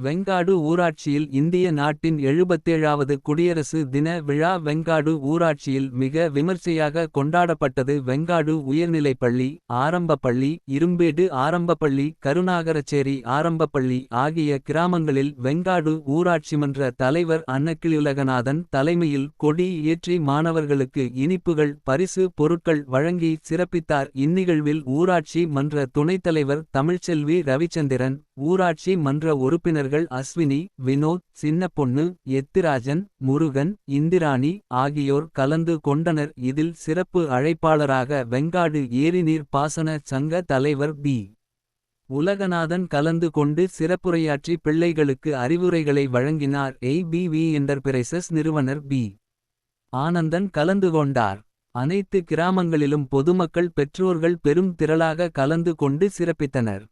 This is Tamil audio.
வெங்காடு ஊராட்சியில் இந்திய நாட்டின் 77வது குடியரசு தின விழா வெங்காடு ஊராட்சியில் மிக விமர்சையாக கொண்டாடப்பட்டது. வெங்காடு உயர்நிலைப்பள்ளி, ஆரம்பப்பள்ளி, இரும்பேடு ஆரம்பப்பள்ளி, கருணாகரச்சேரி ஆரம்பப்பள்ளி ஆகிய கிராமங்களில் வெங்காடு ஊராட்சிமன்ற தலைவர் அன்னக்கிளியுலகநாதன் தலைமையில் கொடி ஏற்றி மாணவர்களுக்கு இனிப்புகள் பரிசு பொருட்கள் வழங்கி சிறப்பித்தார். இந்நிகழ்வில் ஊராட்சி மன்ற துணைத்தலைவர் தமிழ்ச்செல்வி ரவிச்சந்திரன், ஊராட்சி மன்ற உறுப்பினர்கள் அஸ்வினி, வினோத், சின்னப்பொன்னு, எத்திராஜன், முருகன், இந்திராணி ஆகியோர் கலந்து கொண்டனர். இதில் சிறப்பு அழைப்பாளராக வெங்காடு ஏரிநீர் பாசன சங்க தலைவர் பி. உலகநாதன் கலந்து கொண்டு சிறப்புரையாற்றி பிள்ளைகளுக்கு அறிவுரைகளை வழங்கினார். ABV என்டர்பிரைசஸ் நிறுவனர் பி. ஆனந்தன் கலந்து கொண்டார். அனைத்து கிராமங்களிலும் பொதுமக்கள் பெற்றோர்கள் பெரும் திரளாக கலந்து கொண்டு சிறப்பித்தனர்.